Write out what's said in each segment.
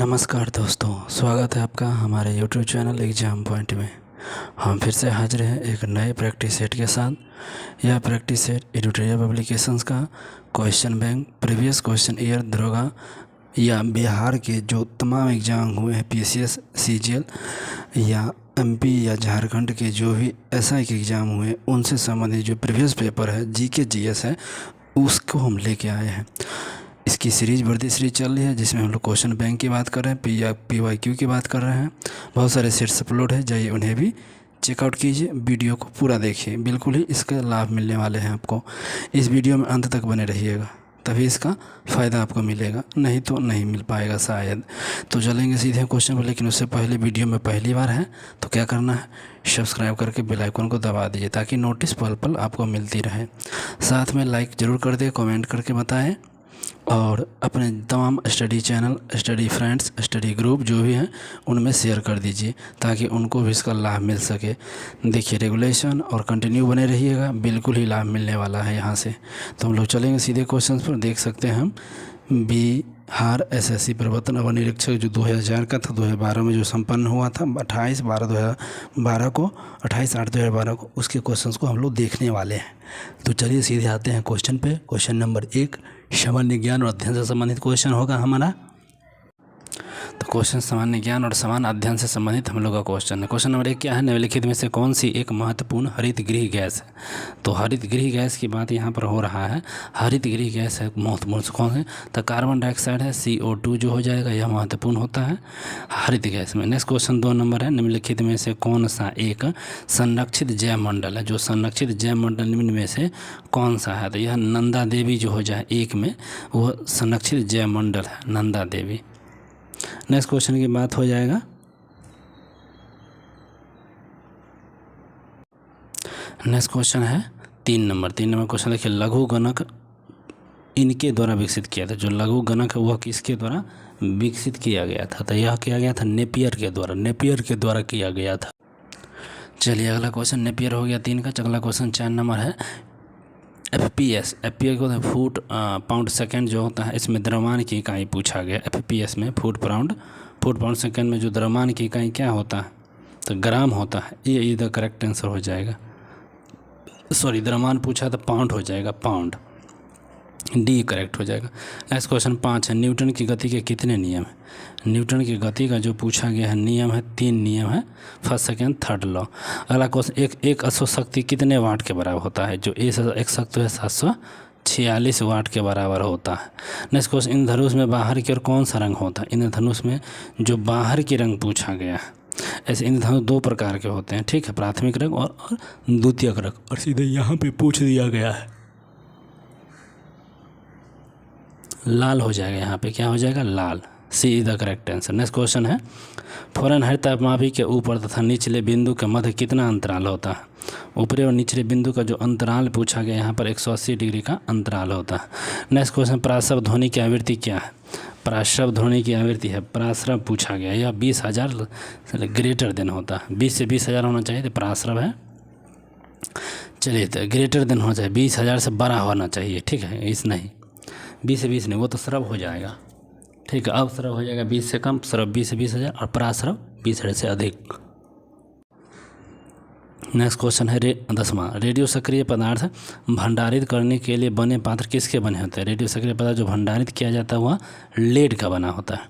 नमस्कार दोस्तों, स्वागत है आपका हमारे YouTube चैनल एग्ज़ाम पॉइंट में। हम फिर से हाजिर हैं एक नए प्रैक्टिस सेट के साथ। यह प्रैक्टिस सेट एडिटोरियल पब्लिकेशंस का question bank previous question year दरोगा या बिहार के जो तमाम एग्ज़ाम हुए हैं PCS CGL या MP या झारखंड के जो भी SI के एग्ज़ाम हुए उनसे संबंधित जो प्रीवियस पेपर है GK GS है उसको हम लेके आए हैं। इसकी सीरीज़ बढ़ती सीरीज चल रही है जिसमें हम लोग क्वेश्चन बैंक की बात कर रहे हैं, PYQ की बात कर रहे हैं। बहुत सारे सेट्स अपलोड है, जाइए उन्हें भी चेकआउट कीजिए। वीडियो को पूरा देखिए, बिल्कुल ही इसका लाभ मिलने वाले हैं आपको। इस वीडियो में अंत तक बने रहिएगा, तभी इसका फ़ायदा आपको मिलेगा, नहीं तो नहीं मिल पाएगा शायद। तो चलेंगे सीधे क्वेश्चन पर, लेकिन उससे पहले वीडियो में पहली बार है तो क्या करना है, सब्सक्राइब करके बेल आइकन को दबा दीजिए ताकि नोटिस पल पल आपको मिलती रहे। साथ में लाइक ज़रूर कर दे, कमेंट करके बताएं और अपने तमाम study channel, study friends, study group जो भी हैं उनमें शेयर कर दीजिए ताकि उनको भी इसका लाभ मिल सके। देखिए रेगुलेशन और कंटिन्यू बने रहिएगा, बिल्कुल ही लाभ मिलने वाला है यहाँ से। तो हम लोग चलेंगे सीधे क्वेश्चन पर। देख सकते हैं हम बिहार SSC प्रवर्तन अवर निरीक्षक जो 2000 का था, 2012 में जो संपन्न हुआ था, 28/12/2012 को, 28/8/2012 को, उसके क्वेश्चंस को हम लोग देखने वाले हैं। तो चलिए सीधे आते हैं क्वेश्चन पे। क्वेश्चन नंबर 1 सामान्य ज्ञान और अध्ययन से संबंधित क्वेश्चन होगा हमारा। तो क्वेश्चन सामान्य ज्ञान और समान अध्ययन से संबंधित हम लोग का क्वेश्चन है। क्वेश्चन नंबर 1 क्या है, निम्नलिखित में से कौन सी एक महत्वपूर्ण हरित गृह गैस है। तो हरित गृह गैस की बात यहाँ पर हो रहा है। हरित गृह गैस है महत्वपूर्ण कौन है, तो कार्बन डाइऑक्साइड है, CO2 जो हो जाएगा, यह महत्वपूर्ण होता है हरित गैस में। नेक्स्ट क्वेश्चन 2 नंबर है, निम्नलिखित में से कौन सा एक संरक्षित जैव मंडल है। जो संरक्षित जैव मंडल निम्न में से कौन सा है, तो यह नंदा देवी जो हो जाए एक में, वह संरक्षित जैव मंडल है, नंदा देवी। नेक्स्ट क्वेश्चन की बात हो जाएगा, नेक्स्ट क्वेश्चन है 3 नंबर क्वेश्चन देखिए, लघु गणक इनके द्वारा विकसित किया था। जो लघु गणक है वह किसके द्वारा विकसित किया गया था, तो यह किया गया था नेपियर के द्वारा किया गया था। चलिए अगला क्वेश्चन नेपियर हो गया 3 का। अगला क्वेश्चन 4 नंबर है FPS को फुट पाउंड सेकंड जो होता है, इसमें द्रव्यमान की इकाई पूछा गया। FPS में फुट पाउंड सेकंड में जो द्रव्यमान की इकाई क्या होता है, तो ग्राम होता है। ये इधर करेक्ट आंसर हो जाएगा। सॉरी, द्रव्यमान पूछा तो पाउंड हो जाएगा, पाउंड, डी करेक्ट हो जाएगा। नेक्स्ट क्वेश्चन 5 है, न्यूटन की गति के कितने नियम हैं। न्यूटन की गति का जो पूछा गया है नियम है 3 नियम है, फर्स्ट सेकंड थर्ड लॉ। अगला क्वेश्चन, एक अश्व शक्ति कितने वाट के बराबर होता है। जो एक शक्ति है 746 वाट के बराबर होता है। नेक्स्ट क्वेश्चन, इंद्रधनुष में बाहर की ओर कौन सा रंग होता है। इंद्रधनुष में जो बाहर की रंग पूछा गया है, ऐसे इंद्रधनुष 2 प्रकार के होते हैं, ठीक है, प्राथमिक रंग और द्वितीयक रंग, और सीधे यहाँ पे पूछ दिया गया है लाल हो जाएगा। यहाँ पे क्या हो जाएगा, लाल, C is the correct answer. Next question है, फ़ारेनहाइट तापमापी के ऊपर तथा निचले बिंदु के मध्य कितना अंतराल होता है। ऊपरी और निचले बिंदु का जो अंतराल पूछा गया यहाँ पर 180 डिग्री का अंतराल होता है। नेक्स्ट क्वेश्चन, प्रासव ध्वनि की आवृत्ति क्या है। प्रासव ध्वनि की आवृत्ति है, प्रासव पूछा गया, यह 20,000 ग्रेटर देन होता है। 20 से 20,000 होना चाहिए, तो प्रासव है। चलिए, तो ग्रेटर देन होना चाहिए, 20,000 से बड़ा होना चाहिए, ठीक है, इस नहीं 20 से 20 नहीं, वो तो श्रव हो जाएगा, ठीक है। अब श्रव हो जाएगा 20 से कम, श्रव 20 से 20,000 और पराश्रव 20,000 से अधिक। नेक्स्ट क्वेश्चन है 10वां, रेडियो सक्रिय पदार्थ भंडारित करने के लिए बने पात्र किसके बने होते हैं। रेडियो सक्रिय पदार्थ जो भंडारित किया जाता है वह लेड का बना होता है।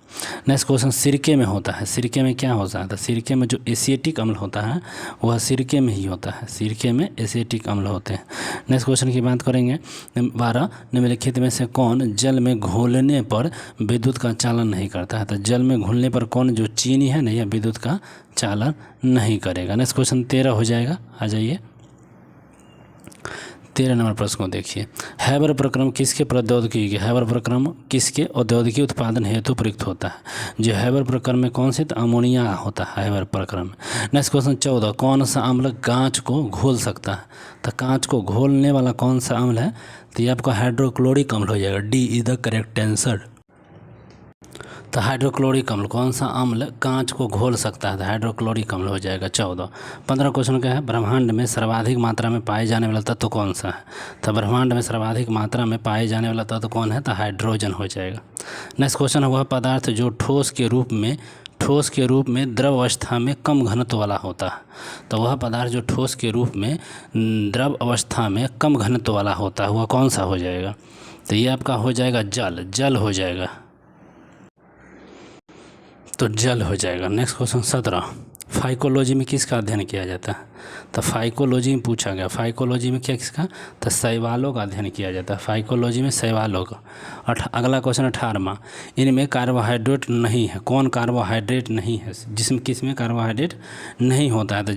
नेक्स्ट क्वेश्चन, सिरके में होता है। सिरके में क्या होता है, तो सिरके में जो एसिटिक अम्ल होता है वह सिरके में ही होता है, सिरके में एसिटिक अम्ल होते हैं। नेक्स्ट क्वेश्चन की बात करेंगे 12, निम्नलिखित में से कौन जल में घोलने पर विद्युत का चालन नहीं करता है। तो जल में घुलने पर कौन, जो चीनी है ना, यह विद्युत का चालन नहीं करेगा। नेक्स्ट क्वेश्चन 13 हो जाएगा, आ जाइए 13 नंबर प्रश्न को देखिए, हैबर प्रक्रम किसके प्रौद्योगिकी के, हैबर प्रक्रम किसके औद्योगिकी उत्पादन हेतु प्रयुक्त होता है। जो हैबर प्रक्रम में कौन से, तो अमोनिया होता है हैबर प्रक्रम में। नेक्स्ट क्वेश्चन 14, कौन सा अम्ल कांच को घोल सकता है। तो कांच को घोलने वाला कौन सा अम्ल है, तो ये आपका हाइड्रोक्लोरिक अम्ल हो जाएगा, D is the correct answer. तो हाइड्रोक्लोरिक अम्ल, कौन सा अम्ल कांच को घोल सकता है? तो हाइड्रोक्लोरिक अम्ल हो जाएगा 14। 15 क्वेश्चन क्या है, ब्रह्मांड में सर्वाधिक मात्रा में पाए जाने वाला तत्व कौन सा है? तो ब्रह्मांड में सर्वाधिक मात्रा में पाए जाने वाला तत्व कौन है? तो हाइड्रोजन हो जाएगा। नेक्स्ट क्वेश्चन हुआ, पदार्थ जो ठोस के रूप में द्रव अवस्था में कम घनत्व वाला होता है। तो वह पदार्थ जो ठोस के रूप में द्रव अवस्था में कम घनत्व वाला होता है वह कौन सा हो जाएगा? तो ये आपका हो जाएगा जल हो जाएगा, तो जल हो जाएगा। नेक्स्ट क्वेश्चन 17, फाइकोलॉजी में किसका अध्ययन किया जाता है? तो फाइकोलॉजी में पूछा गया, फाइकोलॉजी में क्या किसका? तो शैवालों का अध्ययन किया जाता है, फाइकोलॉजी में शैवालों का। अगला क्वेश्चन 18वां, इनमें कार्बोहाइड्रेट नहीं है, कौन कार्बोहाइड्रेट नहीं है? किसमें कार्बोहाइड्रेट नहीं होता है? तो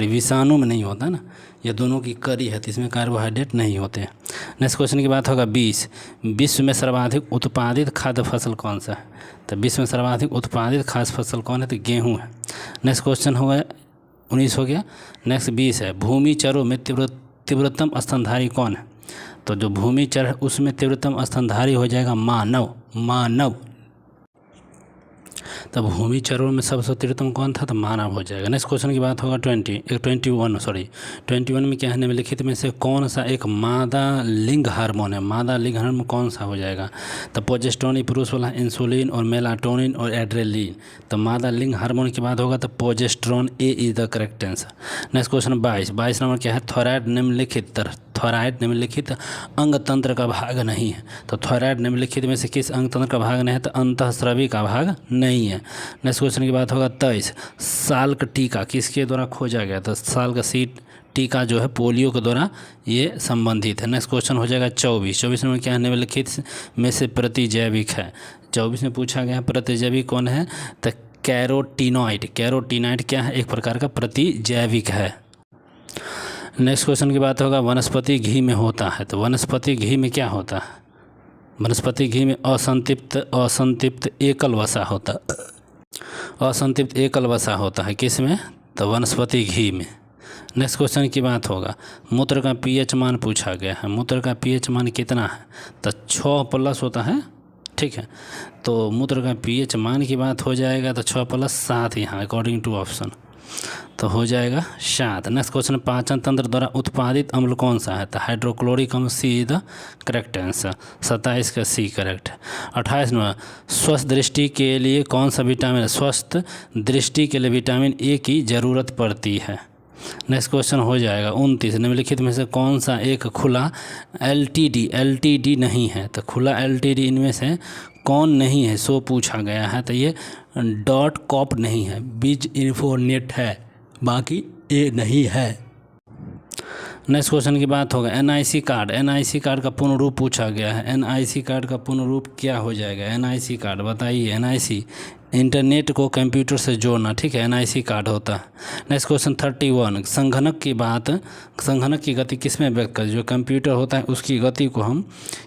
विषाणु में नहीं होता ना, ये दोनों की कड़ी है, तो इसमें कार्बोहाइड्रेट नहीं होते हैं। नेक्स्ट क्वेश्चन की बात होगा 20, विश्व में सर्वाधिक उत्पादित खाद्य फसल कौन सा है? तो विश्व में सर्वाधिक उत्पादित खाद्य फसल कौन है? तो गेहूँ है। नेक्स्ट क्वेश्चन हो गया 19 हो गया। नेक्स्ट 20 है, भूमि चरों में तीव्रतम स्तनधारी कौन है? तो जो भूमि चर है उसमें तीव्रतम स्तनधारी हो जाएगा मानव। तब भूमि चरों में सबसे तीव्रतम कौन था? तो मानव हो जाएगा। नेक्स्ट क्वेश्चन की बात होगा 21 में क्या है, निम्नलिखित में से कौन सा एक मादा लिंग हार्मोन है? मादा लिंग हार्मोन कौन सा हो जाएगा? तो प्रोजेस्टेरोन पुरुष वाला, इंसुलिन और मेलाटोनिन और एड्रेनलिन। तो मादा लिंग हार्मोन की बात होगा तो progesterone, A is the correct answer. Next question 22 number क्या है, थॉयराइड निम्नलिखित अंग तंत्र का भाग नहीं है। तो थॉयराइड निम्नलिखित में से किस अंग तंत्र का भाग नहीं है? तो अंतःस्रावी का भाग नहीं है। नेक्स्ट क्वेश्चन की बात होगा 23, साल्क टीका किसके द्वारा खोजा गया? तो साल्क सीड टीका जो है पोलियो के द्वारा ये संबंधित है। नेक्स्ट क्वेश्चन हो जाएगा 24 में क्या है, निम्नलिखित में से प्रतिजैविक है? 24 में पूछा गया प्रतिजैविक कौन है? तो कैरोटीनॉइड क्या है? एक प्रकार का प्रतिजैविक है। नेक्स्ट क्वेश्चन की बात होगा वनस्पति घी में होता है। तो वनस्पति घी में क्या होता है? वनस्पति घी में असंतृप्त एकल वसा होता है। किस में? तो वनस्पति घी में। नेक्स्ट क्वेश्चन की बात होगा मूत्र का पीएच मान पूछा गया है। मूत्र का पीएच मान कितना है? तो 6+ होता है, ठीक है। तो मूत्र का पीएच मान की बात हो जाएगा तो 6+7 यहाँ अकॉर्डिंग टू ऑप्शन, तो हो जाएगा 7। नेक्स्ट क्वेश्चन, पाचन तंत्र द्वारा उत्पादित अम्ल कौन सा है? तो हाइड्रोक्लोरिक अम्ल, सी इज द करेक्ट आंसर। 27 का सी करेक्ट। 28 नंबर, स्वस्थ दृष्टि के लिए कौन सा विटामिन, स्वस्थ दृष्टि के लिए विटामिन ए की ज़रूरत पड़ती है? नेक्स्ट क्वेश्चन हो जाएगा 29, निम्नलिखित में से कौन सा एक खुला एलटीडी नहीं है? तो खुला एलटीडी इनमें से कौन नहीं है सो पूछा गया है। तो ये डॉट कॉप नहीं है, बीज इन्फोनेट है, बाकी ए नहीं है। नेक्स्ट क्वेश्चन की बात होगा एनआईसी कार्ड का पूर्ण रूप पूछा गया है। एनआईसी कार्ड का पूर्ण रूप क्या हो जाएगा? एनआईसी कार्ड बताइए। एनआईसी इंटरनेट को कंप्यूटर से जोड़ना, ठीक है, एनआईसी कार्ड होता है। नेक्स्ट क्वेश्चन 31, संगणक की गति किस में व्यक्त करते हैं? जो कंप्यूटर होता है उसकी गति को हम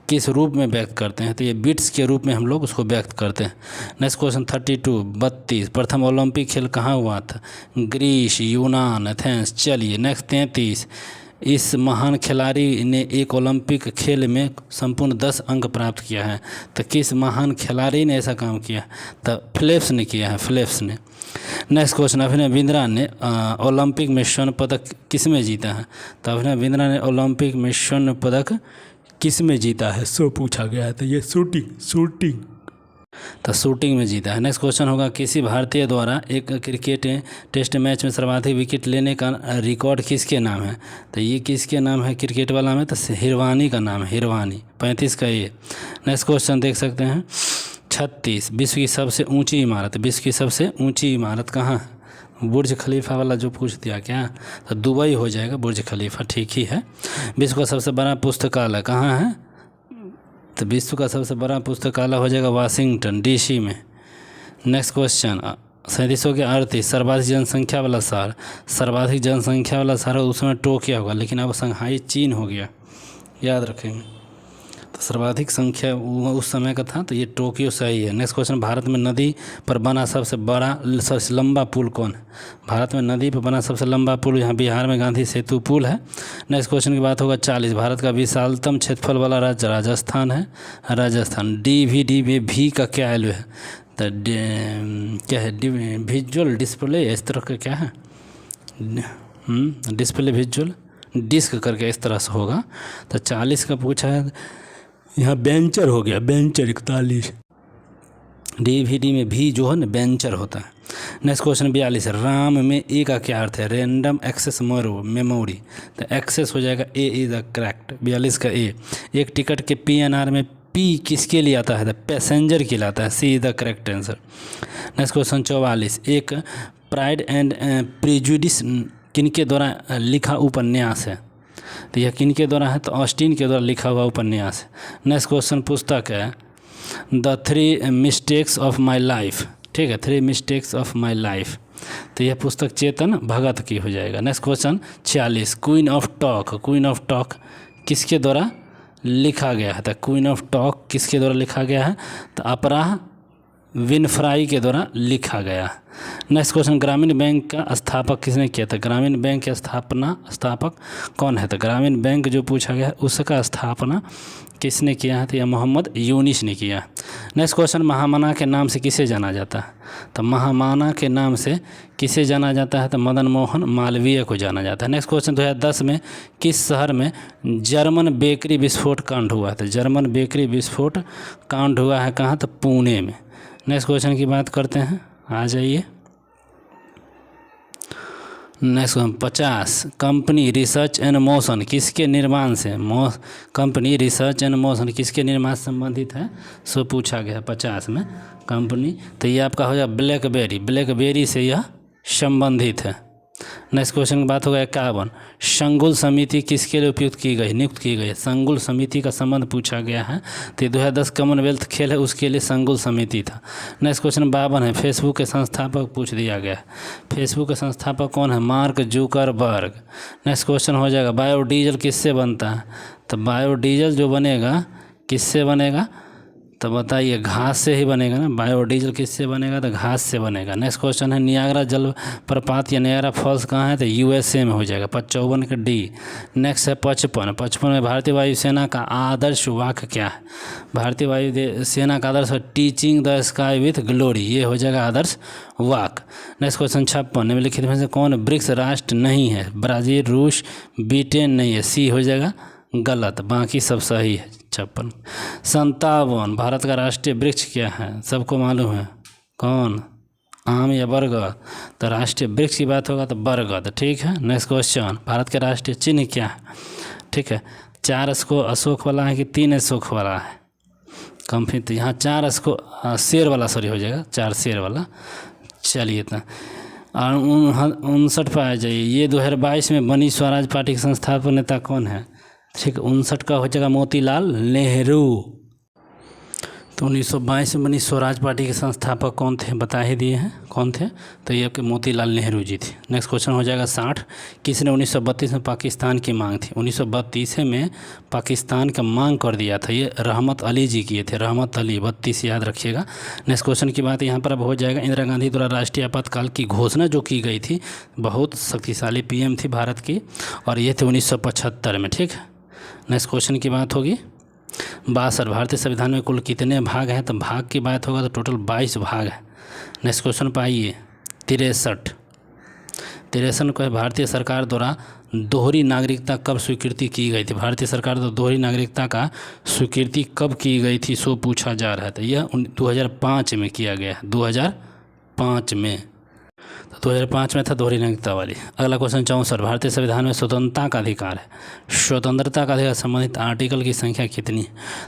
किस रूप में व्यक्त करते हैं? तो ये बिट्स के रूप में हम लोग उसको व्यक्त करते हैं। नेक्स्ट क्वेश्चन 32, प्रथम ओलंपिक खेल कहाँ हुआ था? ग्रीस, यूनान, एथेंस। चलिए नेक्स्ट 33, इस महान खिलाड़ी ने एक ओलंपिक खेल में संपूर्ण 10 अंक प्राप्त किया है। तो किस महान खिलाड़ी ने ऐसा काम किया? तो फेल्प्स ने किया है, फेल्प्स ने। नेक्स्ट क्वेश्चन, अभिनव बिंद्रा ने ओलंपिक में स्वर्ण पदक किस में जीता है? तो अभिनव बिंद्रा ने ओलंपिक में स्वर्ण पदक किस में जीता है सो पूछा गया है। तो ये शूटिंग में जीता है। नेक्स्ट क्वेश्चन होगा किसी भारतीय द्वारा एक क्रिकेट टेस्ट मैच में सर्वाधिक विकेट लेने का रिकॉर्ड किसके नाम है? तो ये किसके नाम है? क्रिकेट वाला में तो हिरवानी का नाम है, हिरवानी। 35 का ये। नेक्स्ट क्वेश्चन देख सकते हैं 36, विश्व की सबसे ऊंची इमारत कहाँ है? बुर्ज खलीफा वाला जो पूछ दिया क्या? तो दुबई हो जाएगा, बुर्ज खलीफा ठीक ही है। विश्व का सबसे बड़ा पुस्तकालय कहाँ है? तो विश्व का सबसे बड़ा पुस्तकालय हो जाएगा वाशिंगटन डीसी में। नेक्स्ट क्वेश्चन 37 हो गया 38, सर्वाधिक जनसंख्या वाला शहर उसमें टोक्यो होगा, लेकिन अब संघाई चीन हो गया, याद रखेंगे। तो सर्वाधिक संख्या उस समय का था, तो ये टोक्यो सही है। नेक्स्ट क्वेश्चन, भारत में नदी पर बना सबसे लंबा पुल कौन है? भारत में नदी पर बना सबसे लंबा पुल यहाँ बिहार में गांधी सेतु पुल है। नेक्स्ट क्वेश्चन की बात होगा 40, भारत का विशालतम क्षेत्रफल वाला राज्य राजस्थान है। राजस्थान। डीवीडी में भी का क्या वैल्यू है? तो क्या है? विजुअल डिस्प्ले, इस तरह का क्या है? डिस्प्ले विजुअल डिस्क करके इस तरह से होगा। तो 40 का पूछा है, यहाँ बेंचर हो गया, बेंचर 41। डीवीडी में भी जो है ना बेंचर होता है। नेक्स्ट क्वेश्चन 42 है, राम में ए का क्या अर्थ है? Random access memory. तो एक्सेस हो जाएगा ए इज द करेक्ट। 42 का ए। एक टिकट के पीएनआर में पी किसके लिए आता है? तो पैसेंजर के लिए आता है। C is the correct answer. Next question 44, एक प्राइड एंड प्रेजुडिस किनके द्वारा लिखा उपन्यास है? तो यह किनके द्वारा है? तो ऑस्टिन के द्वारा लिखा हुआ उपन्यास है। नेक्स्ट क्वेश्चन पुस्तक है the 3 mistakes of my life. ठीक है, 3 मिस्टेक्स ऑफ माई लाइफ। तो यह पुस्तक चेतन भगत की हो जाएगा। Next question 46, queen of talk. Queen of talk किसके द्वारा लिखा गया है? तो क्वीन ऑफ टॉक किसके द्वारा लिखा गया है? तो अपराह विनफ्राई के द्वारा लिखा गया। नेक्स्ट क्वेश्चन, ग्रामीण बैंक का स्थापक किसने किया था? ग्रामीण बैंक के स्थापक कौन है? तो ग्रामीण बैंक जो पूछा गया है उसका स्थापना किसने किया है? तो यह मोहम्मद यूनिस ने किया। नेक्स्ट क्वेश्चन, महामना के नाम से किसे जाना जाता है? तो महामना के नाम से किसे जाना जाता है? तो मदन मोहन मालवीय को जाना जाता है। नेक्स्ट क्वेश्चन 2010 में किस शहर में जर्मन बेकरी विस्फोट कांड हुआ है? तो जर्मन बेकरी विस्फोट कांड हुआ है कहाँ? तो पुणे में। नेक्स्ट क्वेश्चन की बात करते हैं, आ जाइए। Next 50, company research and motion किसके निर्माण से? कंपनी रिसर्च एंड मोशन किसके निर्माण से संबंधित है? सो पूछा गया 50 में कंपनी। तो ये आपका हो जाए ब्लैकबेरी से यह संबंधित है। नेक्स्ट क्वेश्चन की बात होगा 51, संगुल समिति किसके लिए नियुक्त की गई? संगुल समिति का संबंध पूछा गया है। तो 2010 कॉमनवेल्थ खेल है उसके लिए संगुल समिति था। नेक्स्ट क्वेश्चन 52 है, फेसबुक के संस्थापक पूछ दिया गया है। फेसबुक के संस्थापक कौन है? Mark Zuckerberg. नेक्स्ट क्वेश्चन हो जाएगा, बायोडीजल किससे बनता है? तो बायोडीजल जो बनेगा किससे बनेगा? तो बताइए, घास से ही बनेगा ना। बायोडीजल किससे बनेगा? तो घास से बनेगा। नेक्स्ट क्वेश्चन है, नियाग्रा जलप्रपात या नियाग्रा फॉल्स कहाँ है? तो यूएसए में हो जाएगा। 55 का डी। नेक्स्ट है 55 में भारतीय वायुसेना का आदर्श वाक्य क्या है? भारतीय वायुसेना का आदर्श touching the sky with glory, ये हो जाएगा आदर्श वाक्य। नेक्स्ट क्वेश्चन 56, निम्नलिखित में से कौन ब्रिक्स राष्ट्र नहीं है? ब्राज़ील, रूस, ब्रिटेन नहीं है। सी हो जाएगा गलत, बाकी सब सही है। 56। 57, भारत का राष्ट्रीय वृक्ष क्या है? सबको मालूम है कौन? आम या बरगद? तो राष्ट्रीय वृक्ष की बात होगा तो बरगद। ठीक है। नेक्स्ट क्वेश्चन, भारत का राष्ट्रीय चिन्ह क्या है? ठीक है, 4 अशोक वाला है कि 3 अशोक वाला है? कंफी तो यहाँ 4 शेर वाला सॉरी हो जाएगा, 4 शेर वाला। चलिए तो 59 पर आ जाइए। ये 2022 में बनी स्वराज पार्टी के संस्थापक नेता कौन है? ठीक, 59 का हो जाएगा मोतीलाल नेहरू। तो 1922 में बनी स्वराज पार्टी के संस्थापक कौन थे? बता ही दिए हैं कौन थे। तो ये आपके मोतीलाल नेहरू जी थे। नेक्स्ट क्वेश्चन हो जाएगा 60, किसने 1932 में पाकिस्तान की मांग थी? 1932 में पाकिस्तान का मांग कर दिया था, ये रहमत अली जी किए थे। रहमत अली 32 याद रखिएगा। नेक्स्ट क्वेश्चन की बात यहाँ पर अब हो जाएगा, इंदिरा गांधी द्वारा राष्ट्रीय आपातकाल की घोषणा जो की गई थी, बहुत शक्तिशाली पीएम थी भारत की, और ये थे 1975 में। ठीक है। नेक्स्ट क्वेश्चन की बात होगी 62, भारतीय संविधान में कुल कितने भाग हैं? तो भाग की बात होगा तो टोटल 22 भाग है। नेक्स्ट क्वेश्चन पर आइए 63 को है, भारतीय सरकार द्वारा दोहरी नागरिकता कब स्वीकृति की गई थी? भारतीय सरकार द्वारा दोहरी नागरिकता का स्वीकृति कब की गई थी सो पूछा जा रहा था। यह 2005 में किया गया, 2005 में। तो 2005 में था दोहरी नागरिकता वाली। अगला क्वेश्चन 64, भारतीय संविधान में स्वतंत्रता का अधिकार है, स्वतंत्रता का अधिकार संबंधित आर्टिकल की संख्या कितनी है?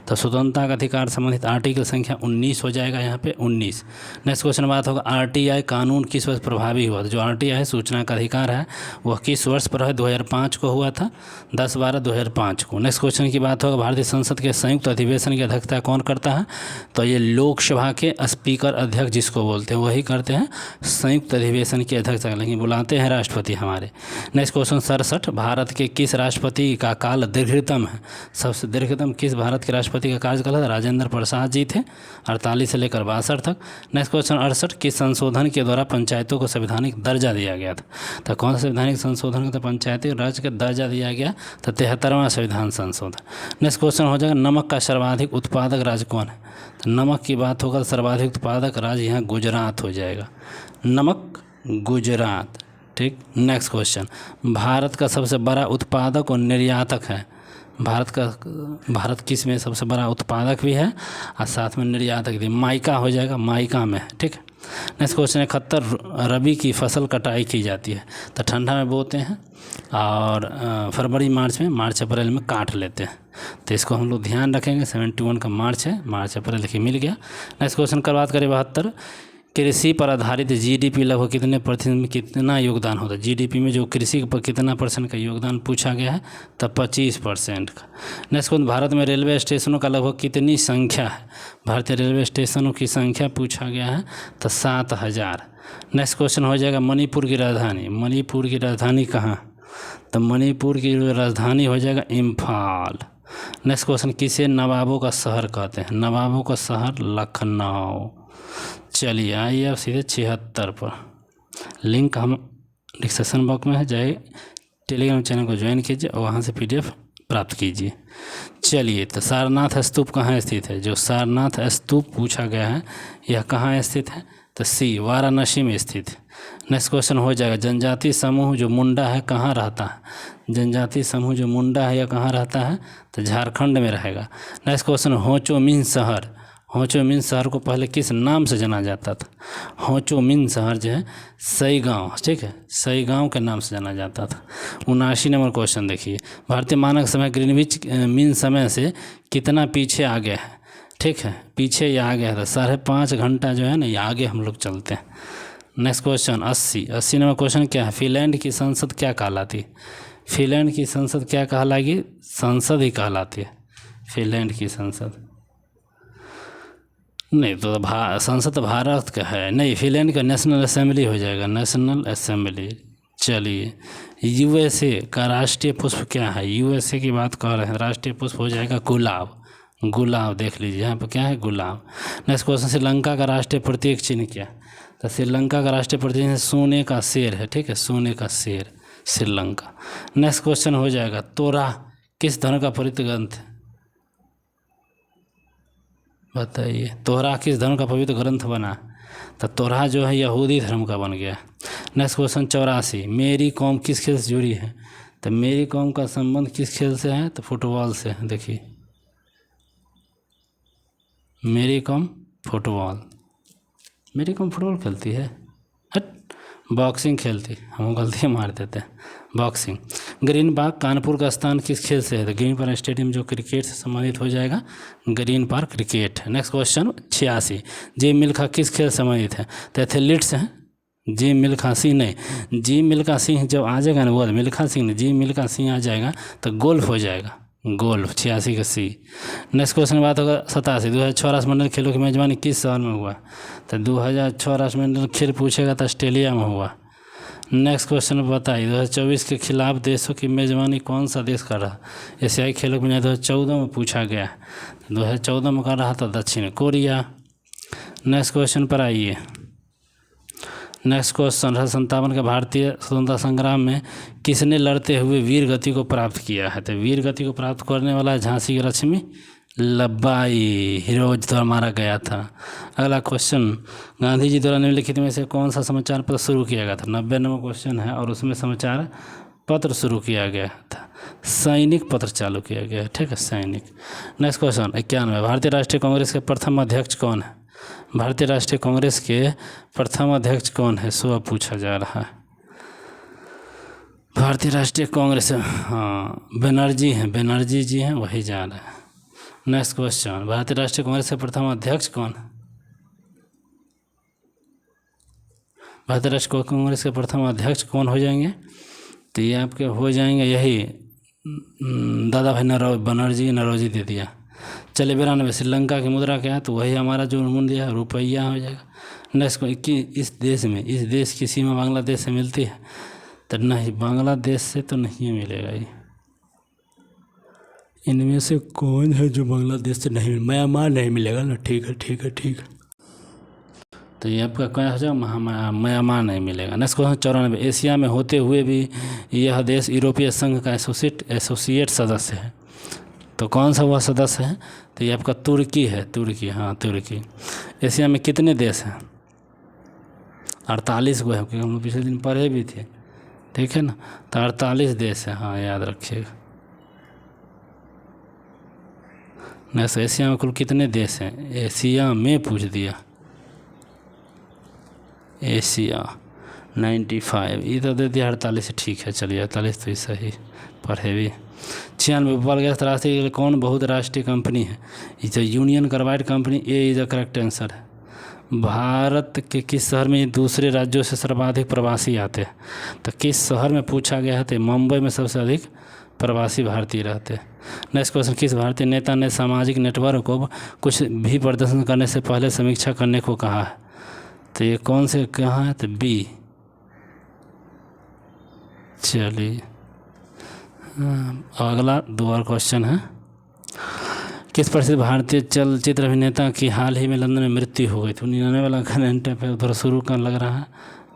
तो स्वतंत्रता का अधिकार संबंधित आर्टिकल संख्या 19 हो जाएगा, यहाँ पे 19। नेक्स्ट क्वेश्चन बात होगा आरटीआई कानून किस वर्ष प्रभावी हुआ? तो जो आरटीआई सूचना का अधिकार है वह किस वर्ष पर है? 2005 को हुआ था, 10/12/2005 को। नेक्स्ट क्वेश्चन की बात होगा, भारतीय संसद के संयुक्त अधिवेशन की अध्यक्षता कौन करता है? तो ये लोकसभा के स्पीकर अध्यक्ष जिसको बोलते हैं वही करते हैं, संयुक्त अधिवेशन अधिवेशन की अध्यक्षता, लेकिन बुलाते हैं राष्ट्रपति हमारे। नेक्स्ट क्वेश्चन 67, भारत के किस राष्ट्रपति का काल दीर्घतम है? सबसे दीर्घतम किस भारत के राष्ट्रपति का कार्यकाल है? राजेंद्र प्रसाद जी थे, 48 से लेकर 62 तक। नेक्स्ट क्वेश्चन 68, किस संशोधन के द्वारा पंचायतों को संवैधानिक दर्जा दिया गया था? तो कौन सा संवैधानिक संशोधन का पंचायती राज का दर्जा दिया गया? तो 73वां संविधान संशोधन। नेक्स्ट क्वेश्चन हो जाएगा, नमक का सर्वाधिक उत्पादक राज्य कौन है? तो नमक की बात होगा, सर्वाधिक उत्पादक राज्य यहाँ गुजरात हो जाएगा, नमक गुजरात। ठीक। नेक्स्ट क्वेश्चन, भारत का सबसे बड़ा उत्पादक और निर्यातक है? भारत किस में सबसे बड़ा उत्पादक भी है और साथ में निर्यातक भी? माइका हो जाएगा, माइका में। ठीक है। नेक्स्ट क्वेश्चन 71, रबी की फसल कटाई की जाती है? तो ठंडा में बोते हैं और फरवरी मार्च अप्रैल में काट लेते हैं। तो इसको हम लोग ध्यान रखेंगे। 71 का मार्च है, मार्च अप्रैल देखिए मिल गया। नेक्स्ट क्वेश्चन की बात करें 72, कृषि पर आधारित जीडीपी लगभग कितने प्रतिशत में कितना योगदान होता है? जीडीपी में जो कृषि पर कितना % का योगदान पूछा गया है? तो 25% का। नेक्स्ट क्वेश्चन, भारत में रेलवे स्टेशनों का लगभग कितनी संख्या है? भारतीय रेलवे स्टेशनों की संख्या पूछा गया है, तो 7000। नेक्स्ट क्वेश्चन हो जाएगा, मणिपुर की राजधानी कहाँ? तो मणिपुर की राजधानी हो जाएगा इम्फाल। नेक्स्ट क्वेश्चन, किसे नवाबों का शहर कहते हैं? नवाबों का शहर लखनऊ। चलिए आइए अब सीधे 76 पर। लिंक हम डिस्क्रिप्शन बॉक्स में है, जाए टेलीग्राम चैनल को ज्वाइन कीजिए और वहाँ से PDF प्राप्त कीजिए। चलिए, तो सारनाथ स्तूप कहाँ स्थित है? जो सारनाथ स्तूप पूछा गया है यह कहाँ स्थित है? तो C, वाराणसी में स्थित है। नेक्स्ट क्वेश्चन हो जाएगा, जनजाति समूह जो मुंडा है कहाँ रहता है? जनजाति समूह जो मुंडा है यह कहाँ रहता है? तो झारखंड में रहेगा। नेक्स्ट क्वेश्चन, होचो मिन शहर को पहले किस नाम से जाना जाता था? होचो मिन शहर जो है सईगांव, ठीक है, सईगांव के नाम से जाना जाता था। 79 नंबर क्वेश्चन देखिए, भारतीय मानक समय ग्रीनविच मीन समय से कितना पीछे आ गया है? ठीक है, पीछे या आगे है तो 5.5 घंटा जो है ना, ये आगे हम लोग चलते हैं। नेक्स्ट क्वेश्चन 80 नंबर क्वेश्चन क्या है? फिनलैंड की संसद क्या कहलाती? फिनलैंड की संसद क्या कहलाएगी? संसद ही कहलाती है फिनलैंड की संसद। नहीं तो संसद भारत का है, नहीं, फिनलैंड का नेशनल असेंबली हो जाएगा, नेशनल असेंबली। चलिए, USA का राष्ट्रीय पुष्प क्या है? USA की बात कर रहे हैं, राष्ट्रीय पुष्प हो जाएगा गुलाब। देख लीजिए यहाँ पर क्या है, गुलाब। नेक्स्ट क्वेश्चन, श्रीलंका का राष्ट्रीय प्रतीक चिन्ह क्या? तो श्रीलंका का राष्ट्रीय प्रतीक चिन्ह सोने का शेर है। ठीक है, सोने का शेर, श्रीलंका। नेक्स्ट क्वेश्चन हो जाएगा, तोरा किस धर्म का पवित्र ग्रंथ है? बताइए, तोरा किस धर्म का पवित्र ग्रंथ बना? तो तोरा जो है यहूदी धर्म का बन गया। नेक्स्ट क्वेश्चन 84, मेरी कौम किस खेल से जुड़ी है? तो मेरी कौम का संबंध किस खेल से है? तो फुटबॉल से। देखिए, मेरी कौम फुटबॉल खेलती है, बॉक्सिंग खेलती, हम गलती मार देते हैं, बॉक्सिंग। ग्रीन पार्क कानपुर का स्थान किस खेल से है? तो ग्रीन पार्क स्टेडियम जो क्रिकेट से संबंधित हो जाएगा, green park cricket. Next question 86, जी मिल्खा किस खेल से संबंधित है? तो एथलीट्स हैं। जी मिल्खा सिंह नहीं, जी मिल्खा सिंह जब आ जाएगा ना, वो मिल्खा सिंह नहीं, जी मिल्खा सिंह आ जाएगा तो गोल्फ हो जाएगा, गोल्फ। 86 का C। नेक्स्ट क्वेश्चन की बात होगा 87, 2006 राष्ट्रमंडल खेलों की मेजबानी किस शहर में हुआ? तो 2006 राष्ट्रमंडल खेल पूछेगा तो ऑस्ट्रेलिया में हुआ। नेक्स्ट क्वेश्चन बताइए, 2024 के खिलाफ देशों की मेजबानी कौन सा देश कर रहा? एशियाई खेलों में 2014 में पूछा गया, 2014 में कर रहा था दक्षिण कोरिया। नेक्स्ट क्वेश्चन पर आइए। नेक्स्ट क्वेश्चन 1957 के भारतीय स्वतंत्रता संग्राम में किसने लड़ते हुए वीर गति को प्राप्त किया है? तो वीर गति को प्राप्त करने वाला झांसी की लक्ष्मी लबाई हिरोज द्वारा मारा गया था। अगला क्वेश्चन, गांधी जी द्वारा निम्नलिखित में से कौन सा समाचार पत्र शुरू किया गया था? 90 नंबर क्वेश्चन है और उसमें समाचार पत्र शुरू किया गया था, सैनिक पत्र चालू किया गया। ठीक है, सैनिक। नेक्स्ट क्वेश्चन 91, भारतीय राष्ट्रीय कांग्रेस के प्रथम अध्यक्ष कौन है? भारतीय राष्ट्रीय कांग्रेस के प्रथम अध्यक्ष कौन है, सो पूछा जा रहा है। भारतीय राष्ट्रीय कांग्रेस, हाँ, बनर्जी हैं, बनर्जी जी हैं, वही जा रहे हैं। नेक्स्ट क्वेश्चन, भारतीय राष्ट्रीय कांग्रेस के प्रथम अध्यक्ष कौन? भारतीय राष्ट्रीय कांग्रेस के प्रथम अध्यक्ष कौन हो जाएंगे? तो ये आपके हो जाएंगे यही दादा भाई नौरोजी दे दिया। चलिए 92, श्रीलंका की मुद्रा क्या है? तो वही हमारा जो मुद्रा है रुपया हो जाएगा। नेक्स्ट इस देश की सीमा बांग्लादेश से मिलती है, तो नहीं, बांग्लादेश से तो नहीं मिलेगा ये। इनमें से कौन है जो बांग्लादेश से नहीं, म्यांमार नहीं मिलेगा ना। ठीक है। तो ये आपका क्या हो जाएगा, म्यांमार नहीं मिलेगा। नेक्स्ट क्वेश्चन 94, एशिया में होते हुए भी यह देश यूरोपीय संघ का एसोसिएट सदस्य है, तो कौन सा वह सदस्य है, तो ये आपका तुर्की है। तुर्की। एशिया में कितने देश हैं, 48 को है, क्योंकि हम लोग पिछले दिन पढ़े भी थे, ठीक है ना। तो 48 देश है, हाँ याद रखिएगा। नेक्स्ट, एशिया में कुल कितने देश हैं, एशिया में पूछ दिया, एशिया 95, ये तो दे दिया 48, ठीक है, चलिए 48 तो सही पढ़े भी। 96, भोपाल गैस राष्ट्रीय कौन बहुराष्ट्रीय कंपनी है, ये तो union carbide company, A is the correct answer है। भारत के किस शहर में दूसरे राज्यों से सर्वाधिक प्रवासी आते हैं, तो किस शहर में पूछा गया है, तो मुंबई में सबसे अधिक प्रवासी भारतीय रहते हैं। नेक्स्ट क्वेश्चन, किस भारतीय नेता ने सामाजिक नेटवर्क को कुछ भी प्रदर्शन करने से पहले समीक्षा करने को कहा है, तो ये कौन से कहाँ है, तो बी। चलिए अगला 2 और क्वेश्चन है, किस प्रसिद्ध भारतीय चलचित्र अभिनेता की हाल ही में लंदन में मृत्यु हो गई थी। 99 वाला घंटे पे उधर शुरू कर लग रहा है,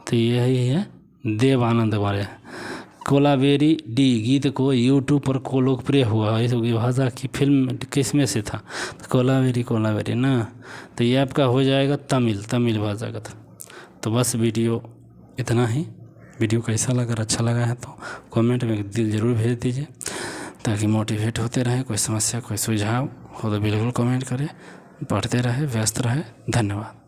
तो यही है देवानंद वाले। कोलावेरी डी गीत को यूट्यूब पर लोकप्रिय हुआ, इस भाषा की फिल्म किस में से था, तो कोलावेरी ना, तो ये आपका हो जाएगा तमिल भाषा का था। तो बस वीडियो इतना ही। वीडियो कैसा लगा, अच्छा लगा है तो कमेंट में दिल ज़रूर भेज दीजिए, ताकि मोटिवेट होते रहे। कोई समस्या कोई सुझाव हो तो बिल्कुल कमेंट करें। पढ़ते रहे, व्यस्त रहे। धन्यवाद।